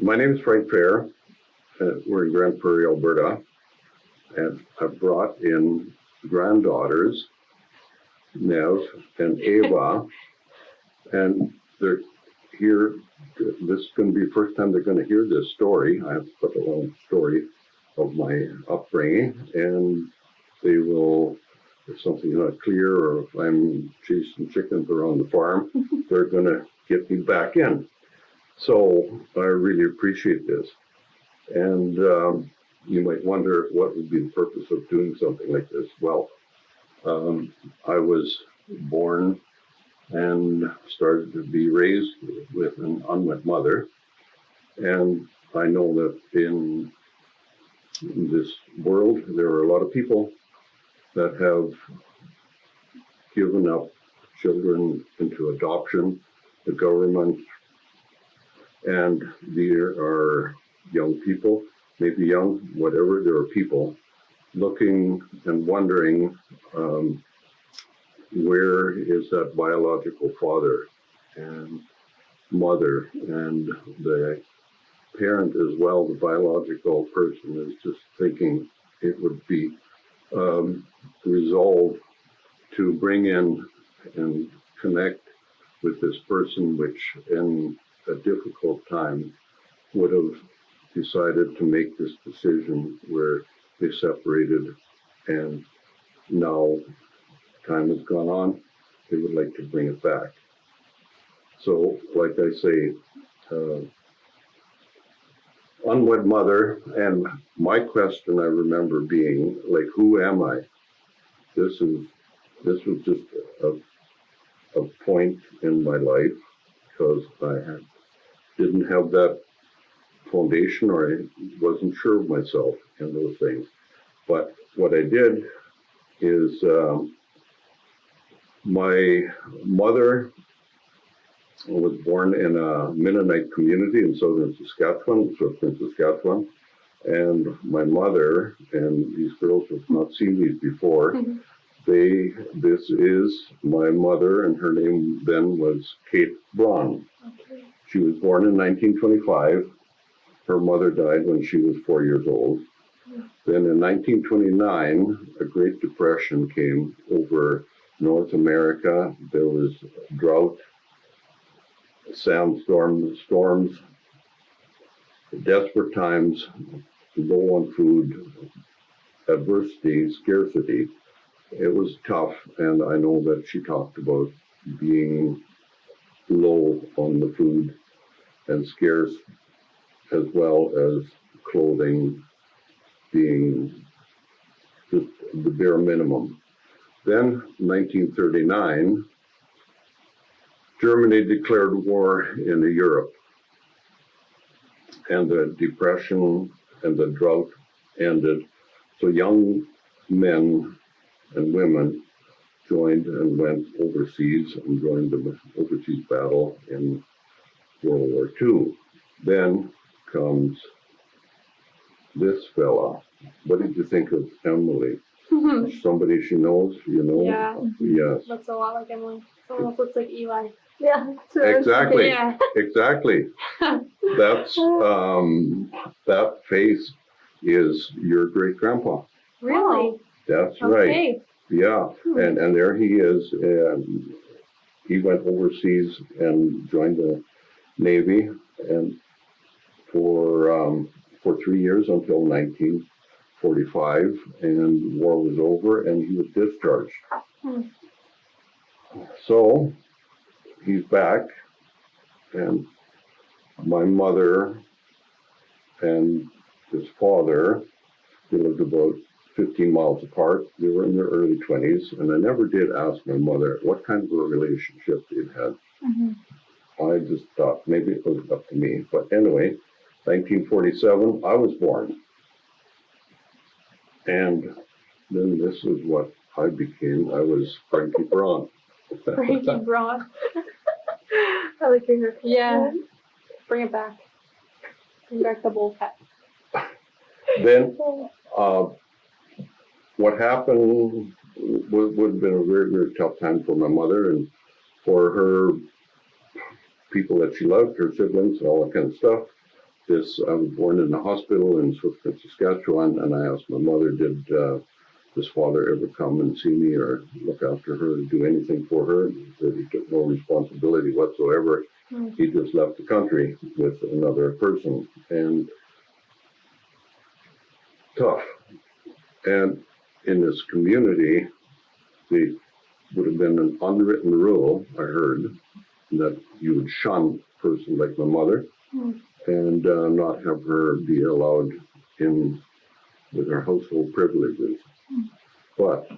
My name is Fehr. We're in Grand Prairie, Alberta, and I've brought in granddaughters, Nev and Ava, and they're here. This is going to be the first time they're going to hear this story. I have to put a little story of my upbringing, and they will, if something's not clear or if I'm chasing chickens around the farm, they're going to get me back in. So I really appreciate this. And you might wonder what would be the purpose of doing something like this. Well, I was born and started to be raised with an unwed mother. And I know that in this world, there are a lot of people that have given up children into adoption, the government, and there are young people, maybe young, whatever, there are people looking and wondering where is that biological father and mother and the parent as well, the biological person is just thinking it would be resolved to bring in and connect with this person, which in a difficult time would have decided to make this decision where they separated, and now time has gone on, they would like to bring it back. So, like I say, unwed mother, and my question I remember being like, who am I? This was just a point in my life because I didn't have that foundation, or I wasn't sure of myself in those things. But what I did is my mother was born in a Mennonite community in southern Saskatchewan, and my mother, and these girls have not seen these before, this is my mother, and her name then was Kate Braun. Okay. She was born in 1925. Her mother died when she was 4 years old. Then in 1929, a Great Depression came over North America. There was drought, sandstorms, storms, desperate times, low on food, adversity, scarcity. It was tough, and I know that she talked about being low on the food and scarce, as well as clothing being just the bare minimum. Then, 1939, Germany declared war in Europe, and the depression and the drought ended. So young men and women joined and went overseas and joined the overseas battle in World War II. Then comes this fella. What did you think of Emily? Somebody she knows, you know? Yeah. Yes. Looks a lot like Emily. Almost looks like Eli. Yeah. Exactly. Yeah. Exactly. That's that face is your great grandpa. Really? That's Okay. right. Yeah. And there he is. And he went overseas and joined the Navy, and for 3 years until 1945, and war was over, and he was discharged. So he's back, and my mother and his father, they lived about 15 miles apart. They were in their early 20s, and I never did ask my mother what kind of a relationship they'd had. I just thought maybe it was up to me. But anyway, 1947, I was born. And then this is what I became. I was Frankie Braun. Frankie Braun. I like your hair. Yeah. Bring it back. Bring back the bowl cut. Then what happened would have been a very, very tough time for my mother and for her people that she loved, her siblings and all that kind of stuff. I was born in a hospital in Swift, Saskatchewan, and I asked my mother, did this father ever come and see me or look after her, do anything for her? He said he took no responsibility whatsoever. He just left the country with another person, and tough. And in this community, there would have been an unwritten rule, I heard, that you would shun a person like my mother and not have her be allowed in with her household privileges. But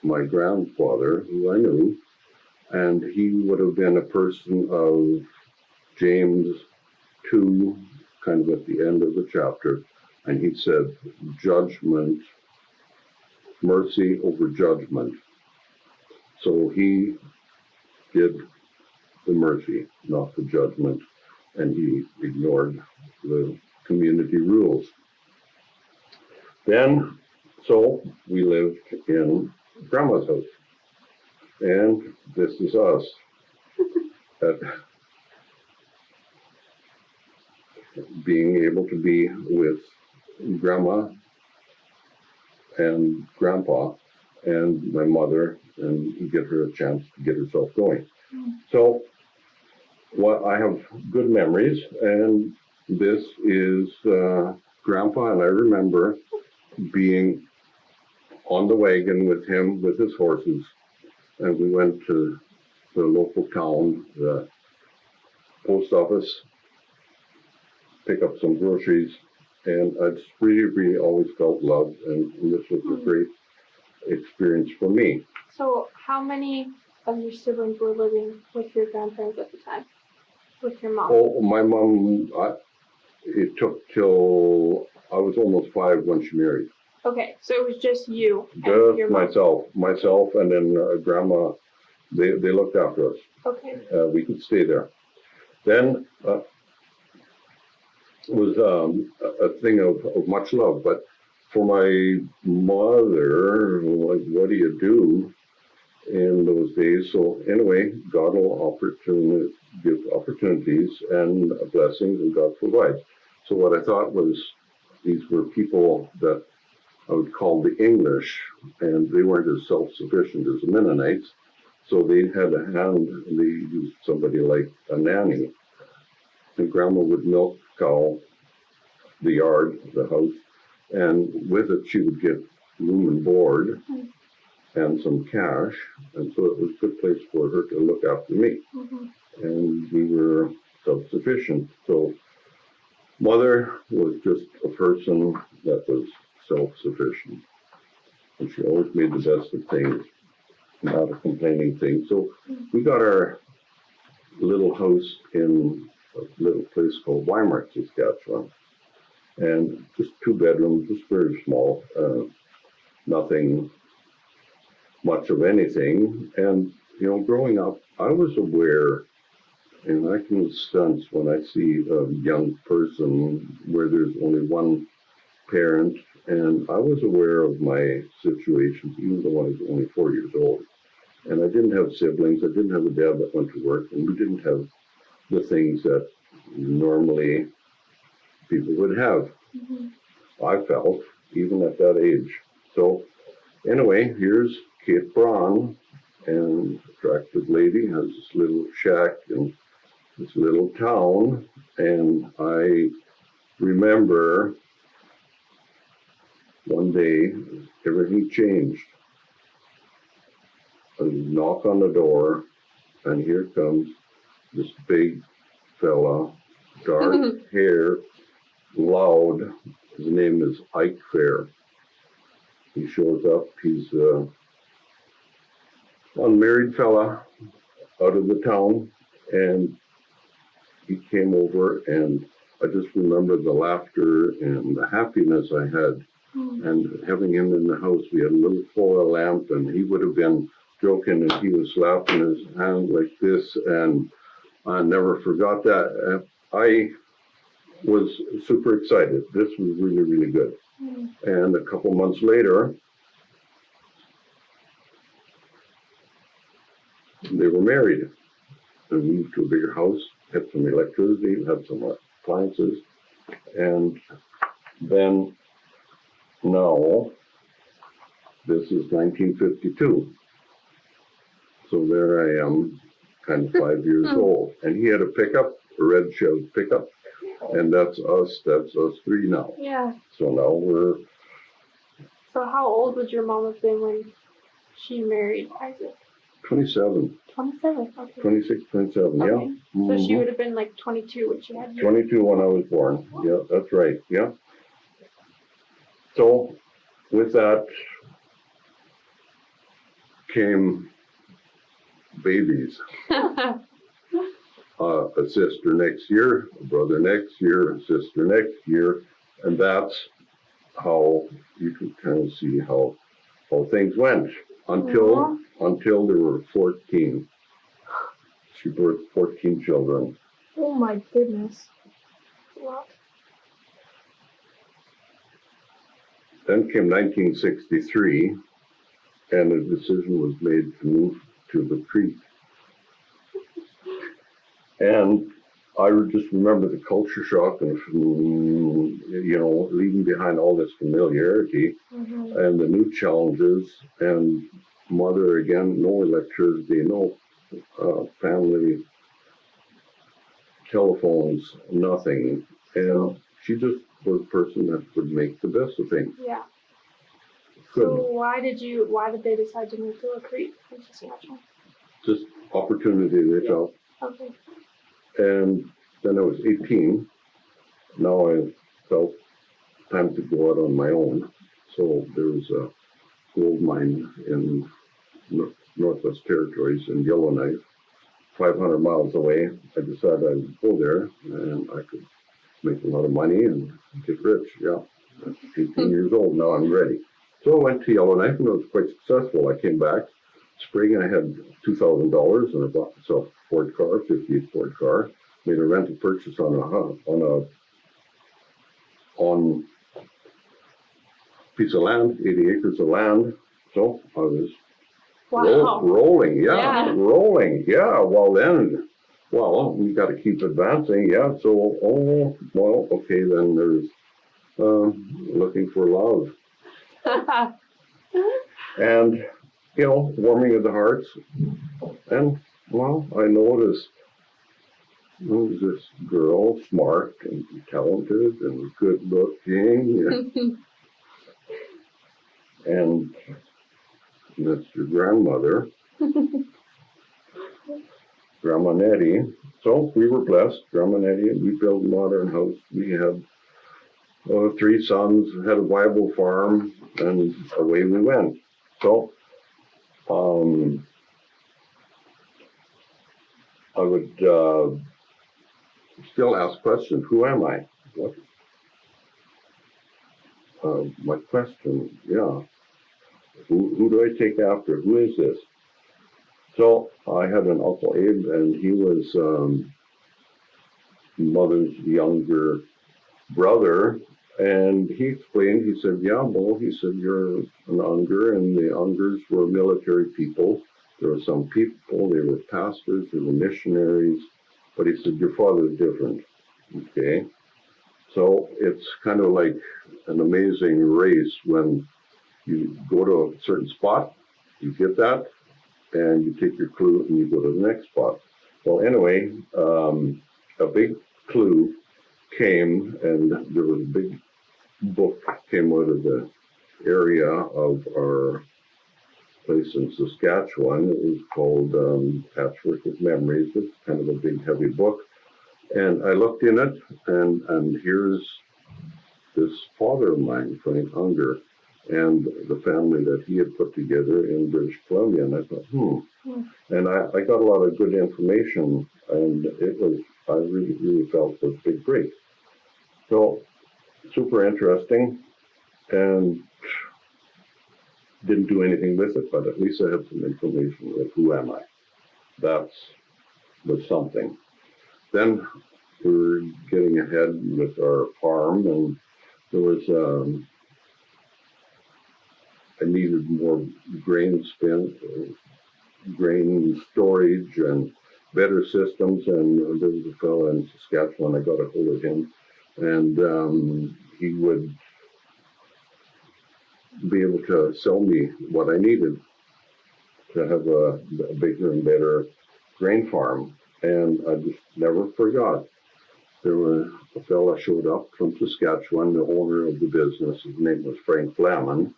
my grandfather, who I knew, and he would have been a person of James 2, kind of at the end of the chapter, and he said, judgment, mercy over judgment. So he did the mercy, not the judgment, and he ignored the community rules. Then, so we lived in Grandma's house, and this is us. Being able to be with Grandma and Grandpa and my mother and get her a chance to get herself going. So, I have good memories, and this is Grandpa, and I remember being on the wagon with him with his horses, and we went to the local town, the post office, pick up some groceries, and I just really always felt loved, and this was a great experience for me. So how many of your siblings were living with your grandparents at the time? With your mom? Oh, my mom, it took till I was almost 5 when she married. Okay, so it was just you and Just your mom? myself, and then Grandma, they looked after us. Okay. We could stay there. Then was a thing of much love, but for my mother, like, what do you do in those days? So anyway, God will give opportunities and blessings, and God provides. So what I thought was, these were people that I would call the English, and they weren't as self-sufficient as the Mennonites. So they had a hand, they used somebody like a nanny. And Grandma would milk cow the yard, the house, and with it she would get room and board and some cash, and so it was a good place for her to look after me. And we were self-sufficient. So Mother was just a person that was self-sufficient, and she always made the best of things, not a complaining thing. So we got our little house in a little place called Weimar, Saskatchewan, and just 2 bedrooms, just very small, nothing much of anything. And growing up, I was aware, and I can sense when I see a young person where there's only one parent, and I was aware of my situations, even though I was only 4 years old. And I didn't have siblings, I didn't have a dad that went to work, and we didn't have the things that normally people would have. I felt, even at that age. So anyway, here's Kate Braun, and attractive lady, has this little shack in this little town, and I remember one day everything changed. A knock on the door, and here comes this big fella, dark hair, loud. His name is Fehr. He shows up. He's an unmarried fella out of the town, and he came over, and I just remember the laughter and the happiness I had. And having him in the house, we had a little foil lamp, and he would have been joking, and he was slapping his hand like this, and I never forgot that. I was super excited. This was really good. And a couple months later, they were married and moved to a bigger house, had some electricity, had some appliances. And then now, this is 1952. So there I am, kind of 5 years old. And he had a pickup, a red Chev pickup. And that's us three now. Yeah. So now we're So how old would your mom have been when she married Isaac? 27, 27. Okay. 26, 27, yeah. Okay. So she Mhm. would have been like 22 when she had you. 22 when I was born. Yeah, that's right. Yeah. So with that came babies. A sister next year, a brother next year, a sister next year, and that's how you can kind of see how things went until there were 14. She birthed 14 children. Oh my goodness. Wow. Then came 1963, and a decision was made to move to the creek. And I would just remember the culture shock and, leaving behind all this familiarity and the new challenges, and mother, again, no electricity, no family telephones, nothing. And she just was a person that would make the best of things. Yeah. Good. So why did they decide to move to a creek in Saskatchewan? Just opportunity they felt. Okay. And then I was 18. Now I felt time to go out on my own. So there was a gold mine in Northwest Territories in Yellowknife, 500 miles away. I decided I'd go there and I could make a lot of money and get rich. Yeah, I'm 18 years old now. I'm ready. So I went to Yellowknife and it was quite successful. I came back spring and I had $2,000 and I bought myself a Ford car, 58 Ford car. Made a rental purchase on a piece of land, 80 acres of land. So I was rolling. Yeah. Well, we got to keep advancing. Yeah. So, okay, then there's looking for love. And, warming of the hearts. And, I noticed this girl, smart and talented and good looking. And that's your grandmother, Grandma Nettie. So we were blessed, Grandma Nettie, and we built a modern house. We had 3 sons, had a viable farm, and away we went. So I would still ask questions. Who am I? What? My question, yeah. Who do I take after? Who is this? So I had an Uncle Abe, and he was mother's younger brother. And he explained, he said, he said, you're an Unger, and the Ungers were military people. There were some people, they were pastors, they were missionaries, but he said, your father's different. Okay. So it's kind of like an amazing race when you go to a certain spot, you get that, and you take your clue and you go to the next spot. Well, anyway, a big clue came, and there was a big book came out of the area of our place in Saskatchewan. It was called Patchwork of Memories. It's kind of a big, heavy book. And I looked in it, and here's this father of mine, Frank Unger, and the family that he had put together in British Columbia. And I thought, And I got a lot of good information, and I really, really felt it was a big break. So, super interesting, and didn't do anything with it, but at least I had some information of who am I. That was something. Then we were getting ahead with our farm, and there was I needed more grain storage and better systems, and there was a fellow in Saskatchewan. I got a hold of him, And he would be able to sell me what I needed to have a bigger and better grain farm. And I just never forgot. There was a fella showed up from Saskatchewan, the owner of the business. His name was Frank Flaman,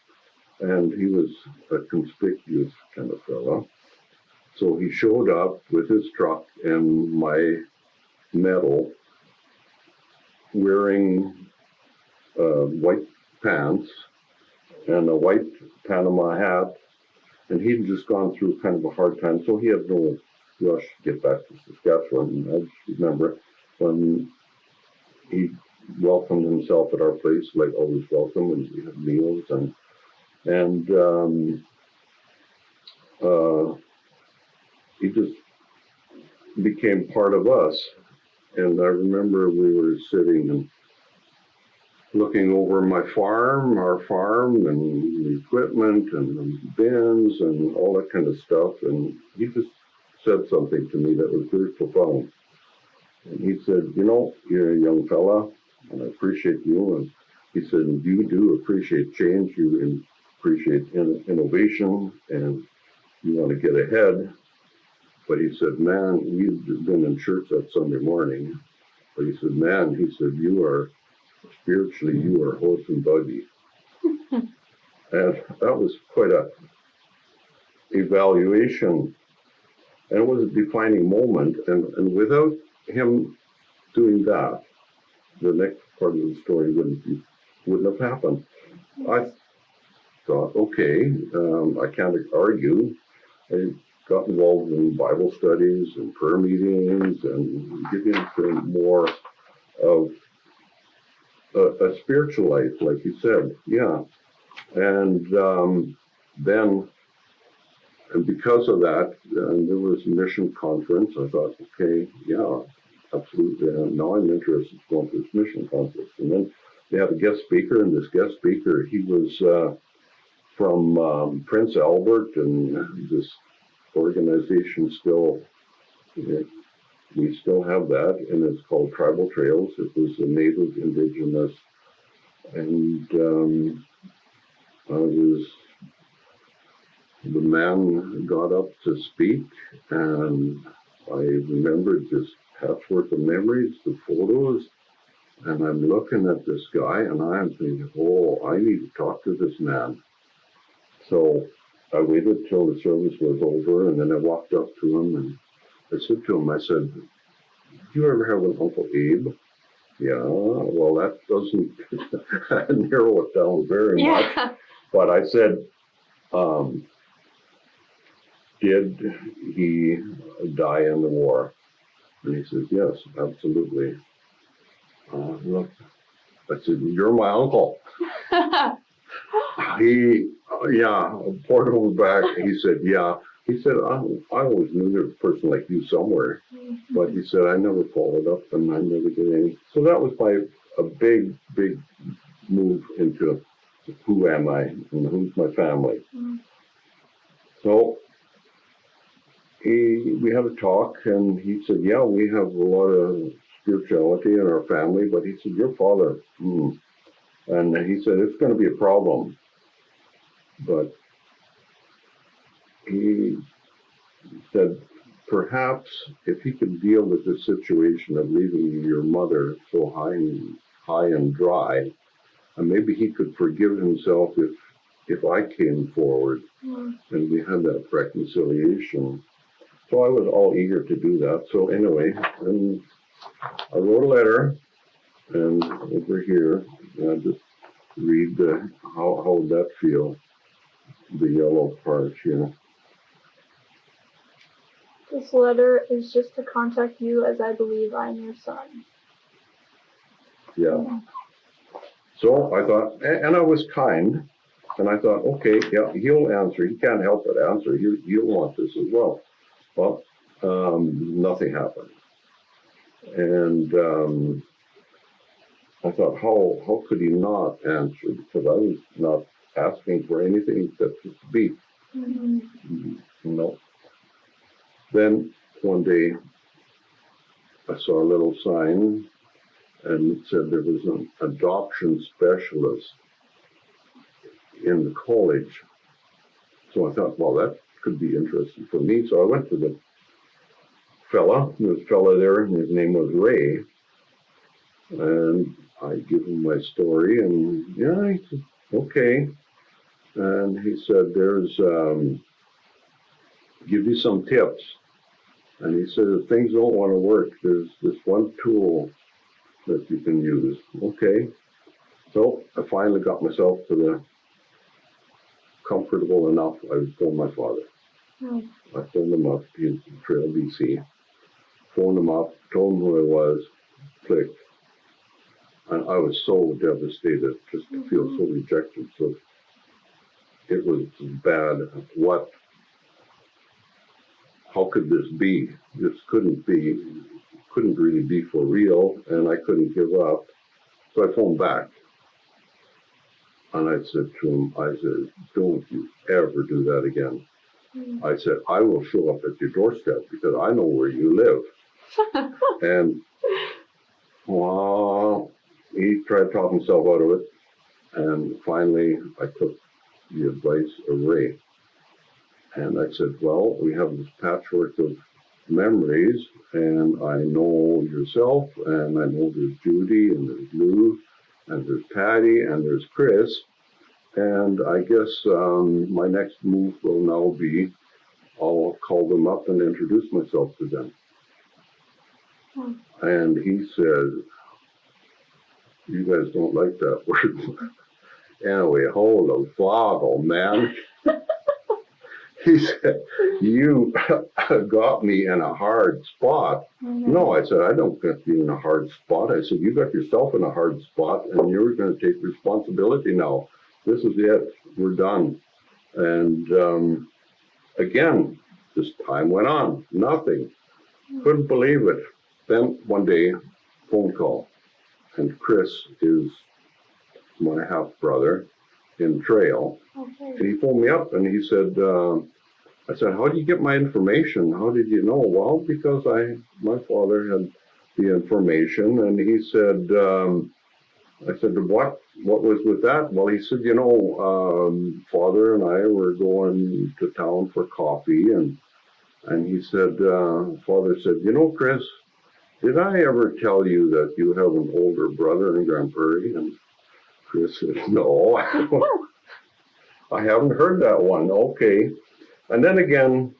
and he was a conspicuous kind of fella. So he showed up with his truck and my metal, wearing white pants and a white Panama hat, and he'd just gone through kind of a hard time, so he had no rush to get back to Saskatchewan. And I just remember when he welcomed himself at our place, like always welcome, and we had meals, and he just became part of us. And I remember we were sitting and looking over our farm, and the equipment and the bins and all that kind of stuff. And he just said something to me that was very profound. And he said, you know, you're a young fella, and I appreciate you. And he said, you do appreciate change, you appreciate innovation, and you want to get ahead. But he said, man, we've been in church that Sunday morning. But he said, man, he said, you are spiritually, you are horse and buggy. And that was quite a evaluation. And it was a defining moment. And without him doing that, the next part of the story wouldn't have happened. I thought, okay, I can't argue. I got involved in Bible studies and prayer meetings and get into more of a spiritual life, like you said, yeah. And then, and because of that, there was a mission conference. I thought, okay, yeah, absolutely. And now I'm interested in going to this mission conference. And then they had a guest speaker, and this guest speaker, he was from Prince Albert, and this organization still, we still have that, and it's called Tribal Trails. It was a native indigenous, and the man got up to speak, and I remembered this patchwork of memories, the photos, and I'm looking at this guy, and I'm thinking, oh, I need to talk to this man. So I waited till the service was over, and then I walked up to him, and I said to him, I said, do you ever have an Uncle Abe? Yeah, well, that doesn't narrow it down very much. But I said, did he die in the war? And he said, yes, absolutely. Look, I said, you're my uncle. He, yeah, poured over back. He said, yeah. He said, I always knew there was a person like you somewhere. But he said, I never followed up, and I never did any. So that was a big, big move into who am I and who's my family. So we had a talk, and he said, yeah, we have a lot of spirituality in our family, but he said, your father, and he said, it's going to be a problem. But he said, perhaps if he could deal with the situation of leaving your mother so high and dry, and maybe he could forgive himself if I came forward and we had that reconciliation. So I was all eager to do that. So anyway, and I wrote a letter, and over here, I just read how would that feel, the yellow part here. This letter is just to contact you as I believe I am your son. Yeah. So I thought, and I was kind, and I thought, okay, yeah, he'll answer. He can't help but answer. He'll want this as well. Well, nothing happened. And I thought, how could he not answer? Because I was not asking for anything except just to be. No. Then one day I saw a little sign, and it said there was an adoption specialist in the college. So I thought, well, that could be interesting for me. So I went to the fella. There was a fella there, and his name was Ray. And I give him my story, and yeah, he said, okay. And he said, there's, give you some tips. And he said, if things don't want to work, there's this one tool that you can use. Okay. So I finally got myself to the comfortable enough. I phoned my father. Mm. I phoned him up. He's in Trail, BC. Phoned him up, told him who I was, clicked. And I was so devastated just to feel so rejected. So it was bad. How could this be? This couldn't really be for real, and I couldn't give up. So I phoned back. And I said to him, don't you ever do that again. I said, I will show up at your doorstep because I know where you live. And well, he tried to talk himself out of it. And finally, I took the advice of Ray. And I said, well, we have this patchwork of memories, and I know yourself, and I know there's Judy, and there's Lou, and there's Patty, and there's Chris. And I guess my next move will now be I'll call them up and introduce myself to them. And he said, you guys don't like that word. Anyway, holy father, man. He said, you got me in a hard spot. No, I said, I don't get you in a hard spot. I said, you got yourself in a hard spot, and you're going to take responsibility now. This is it. We're done. And again, this time went on. Nothing. Couldn't believe it. Then one day, phone call. And Chris is my half-brother in Trail. Okay. And he phoned me up and he said, I said, how do you get my information? How did you know? Well, because my father had the information. And he said, I said, what was with that? Well, he said, Father and I were going to town for coffee. And he said, Father said, Chris, did I ever tell you that you have an older brother in Grand Prairie? And Chris said, no, I haven't heard that one. Okay. And then again,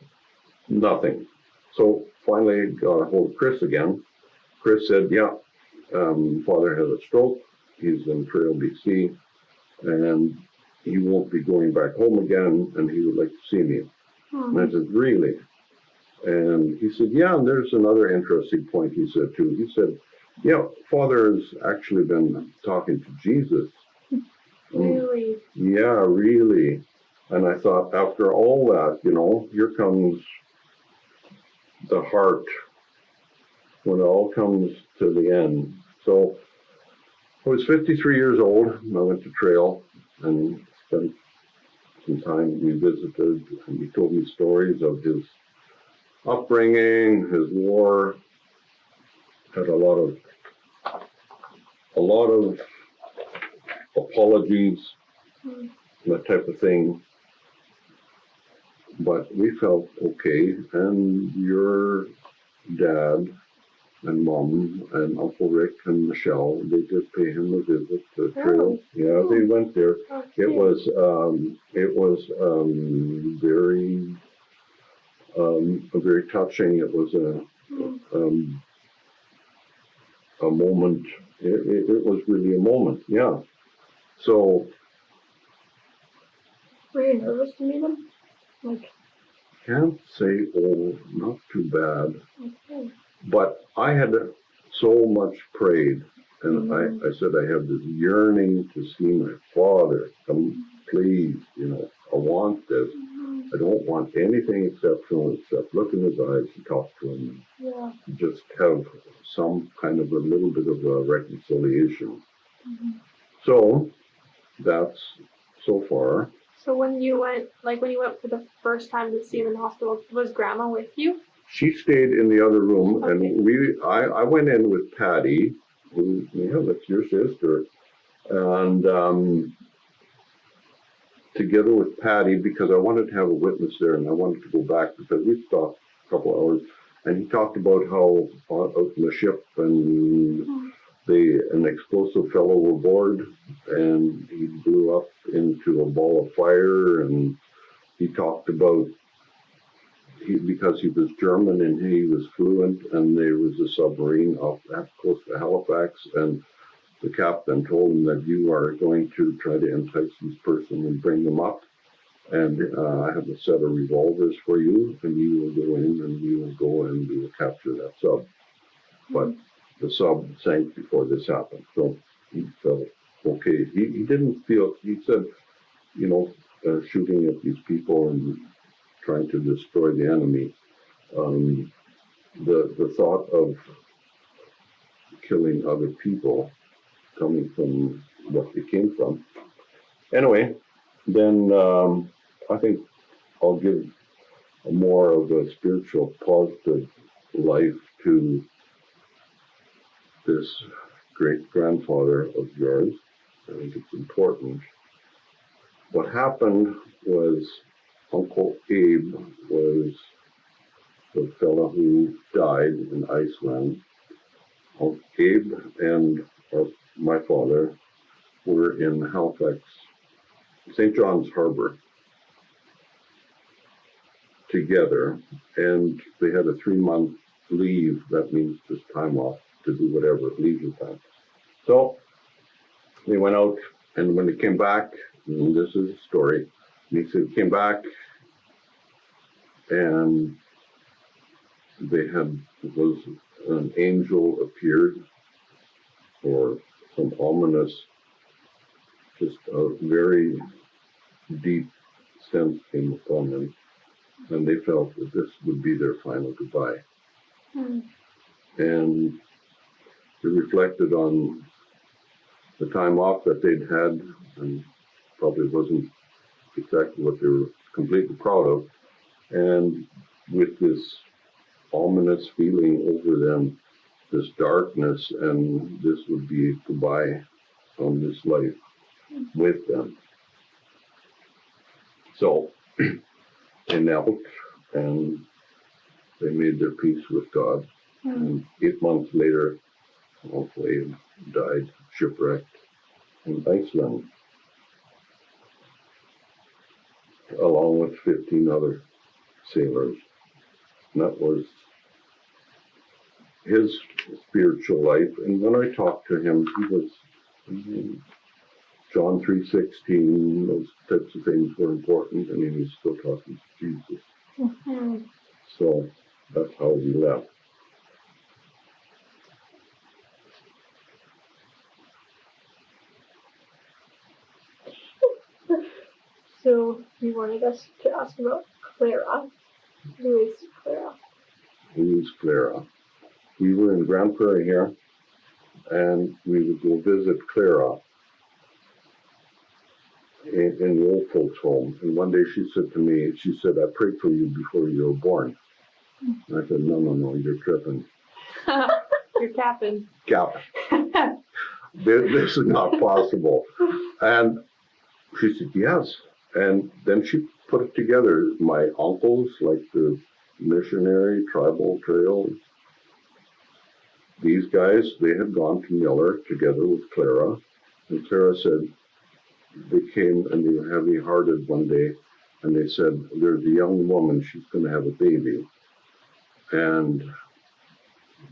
nothing. So finally got a hold of Chris again. Chris said, yeah, Father had a stroke. He's in Trail, BC, and he won't be going back home again, and he would like to see me. And I said, really? And he said, yeah, and there's another interesting point he said too. He said, yeah, Father has actually been talking to Jesus. Really? Yeah, really. And I thought, after all that, here comes the heart when it all comes to the end. So I was 53 years old. I went to Trail and spent some time. We visited, and he told me stories of his upbringing, his war. Had a lot of apologies, that type of thing. But we felt okay, and your dad and Mom and Uncle Rick and Michelle, they did pay him a visit to Trail. Yeah, they went there. Okay. It was very touching. It was a moment. It was really a moment. Yeah. So. Were you nervous to meet him? Can't say, oh, not too bad. Okay. But I had so much prayed, and I said I have this yearning to see my father. Come, please, I want this. I don't want anything exceptional except look in his eyes and talk to him. Yeah. Just have some kind of a little bit of a reconciliation. So that's so far. So when you went for the first time to see him in the hospital, was Grandma with you? She stayed in the other room, Okay. and I went in with Patty, Yeah, that's your sister. And together with Patty, because I wanted to have a witness there and I wanted to go back because we stopped a couple hours and he talked about how out in the ship and an explosive fell overboard and he blew up into a ball of fire, and he talked about because he was German and he was fluent, and there was a submarine off that close to Halifax, and the captain told him that you are going to try to entice this person and bring them up, and I have a set of revolvers for you, and you will go in and we will go and we will capture that sub. But the sub sank before this happened, so he felt okay. He didn't feel, he said, shooting at these people and trying to destroy the enemy. The thought of killing other people coming from what they came from. Anyway, then I think I'll give more of a spiritual positive life to this great grandfather of yours. I think it's important. What happened was Uncle Abe was the fellow who died in Iceland. Uncle Abe and my father were in Halifax, St. John's Harbor together, and they had a 3-month leave. That means just time off to do whatever, leisure time. So they went out, and when they came back, and this is a story, he said, came back, and was an angel appeared, or some ominous, just a very deep sense came upon them, and they felt that this would be their final goodbye. And they reflected on the time off that they'd had, and probably wasn't exactly what they were completely proud of, and with this ominous feeling over them, this darkness, and this would be goodbye from this life with them. So they knelt and they made their peace with God. And 8 months later, Uncle Abe died shipwrecked in Iceland, along with 15 other sailors. And that was his spiritual life. And when I talked to him, he was John 3:16, those types of things were important, and he was still talking to Jesus. So that's how we left. So you wanted us to ask about Clara. Who is Clara? Who is Clara? We were in Grand Prairie here, and we would go visit Clara in the old folks' home. And one day she said to me, she said, I prayed for you before you were born. And I said, no, you're tripping. You're capping. Cap. This is not possible. And she said, yes. And then she put it together. My uncles, like the missionary tribal trail, these guys, they had gone to Miller together with Clara. And Clara said, they came and they were heavy-hearted one day, and they said, there's a young woman, she's going to have a baby. And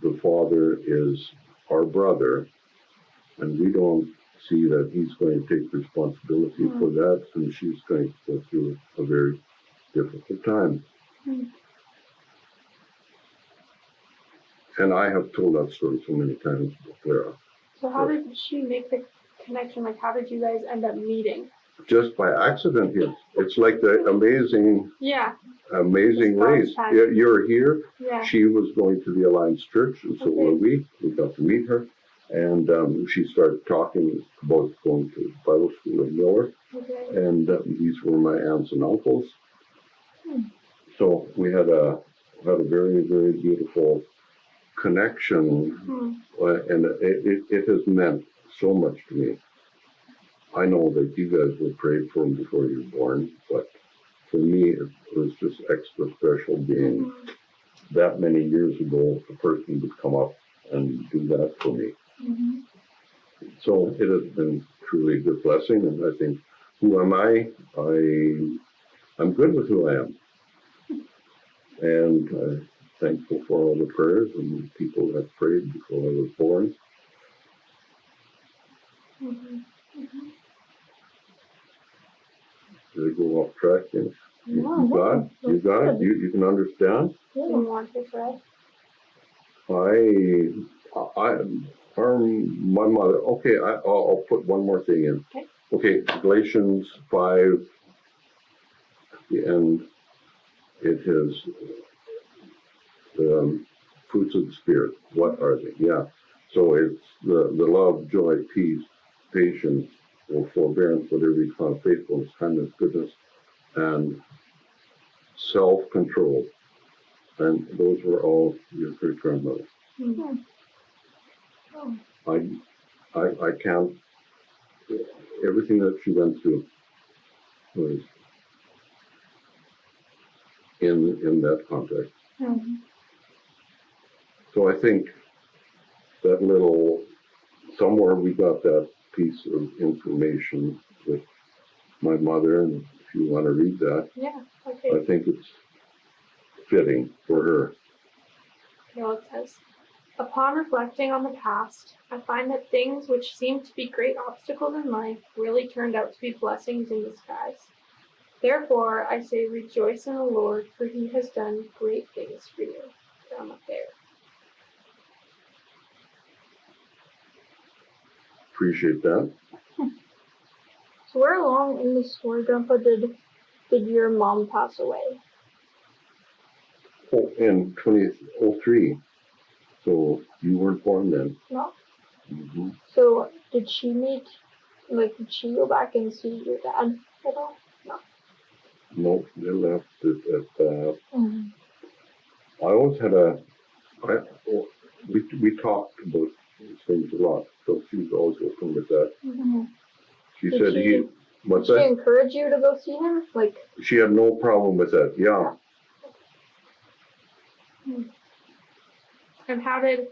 the father is our brother, and we don't see that he's going to take responsibility for that, and she's going to go through a very difficult time. And I have told that story so many times with Clara. So how did she make the connection? Like, how did you guys end up meeting? Just by accident here. It's like the amazing race. Yeah, you're here. Yeah. She was going to the Alliance Church, and so were we. We got to meet her. And she started talking about going to Bible school in Miller. Okay. And these were my aunts and uncles. So we had a very, very beautiful connection, Hmm. and it has meant so much to me. I know that you guys were prayed for him before you were born, but for me, it was just extra special being that many years ago, a person would come up and do that for me. Mm-hmm. So it has been truly a good blessing, and I think, who am I? I'm good with who I am, and I'm thankful for all the prayers and people that prayed before I was born. Mm-hmm. Did I go off track? You No, got? You that's got? good. You can understand? Do Yeah. you want to try? My mother. Okay, I'll put one more thing in. Okay. Okay, Galatians 5, the end. It is fruits of the Spirit. What are they? Yeah. So it's the love, joy, peace, patience, or forbearance, whatever you call it, faithfulness, kindness, goodness, and self-control. And those were all your great grandmother. Mm-hmm. I can't. Everything that she went through was in that context. Mm-hmm. So I think that little, somewhere we got that piece of information with my mother, and if you want to read that, Yeah. Okay. I think it's fitting for her. Okay, well, it says, upon reflecting on the past, I find that things which seemed to be great obstacles in life really turned out to be blessings in disguise. Therefore, I say, rejoice in the Lord, for he has done great things for you. Grandma Fehr. Appreciate that. So where along in the story, Grandpa, did your mom pass away? Oh, in 2003. So you weren't born then. No. Mm-hmm. So did she go back and see your dad at all? No. No, they left it at that. Mm-hmm. I always had we talked about these things a lot, so she was always open with that. Mm-hmm. She Did said she- what's Did she that? encourage you to go see him? She had no problem with that, yeah. And how did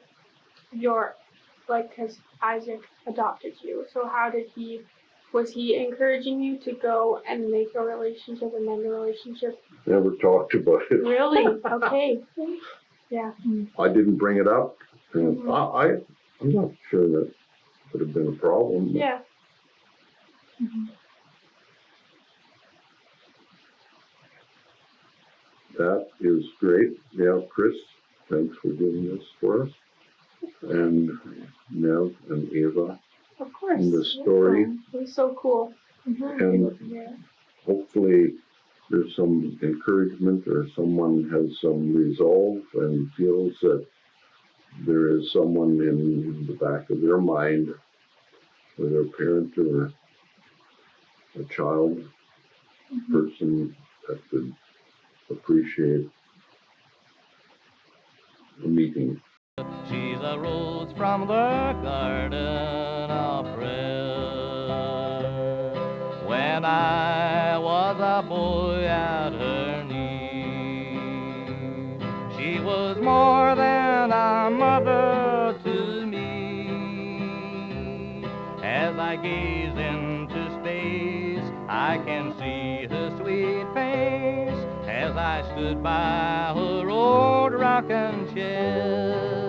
because Isaac adopted you, so was he encouraging you to go and make a relationship and mend a relationship? Never talked about it. Really? Okay. Yeah. I didn't bring it up, and Mhm. I'm not sure that would have been a problem. Yeah. That is great. Yeah, Chris, thanks for doing this for us. And Nev and Eva Of course. in the story. It was so cool. And Yeah. hopefully there's some encouragement, or someone has some resolve and feels that there is someone in the back of their mind, whether a parent or a child, person that could appreciate the meeting. She's a rose from the garden of prayer. When I was a boy at her knee, she was more than a mother to me. As I gaze into space, I can see her sweet face as I stood by her old rocking chair.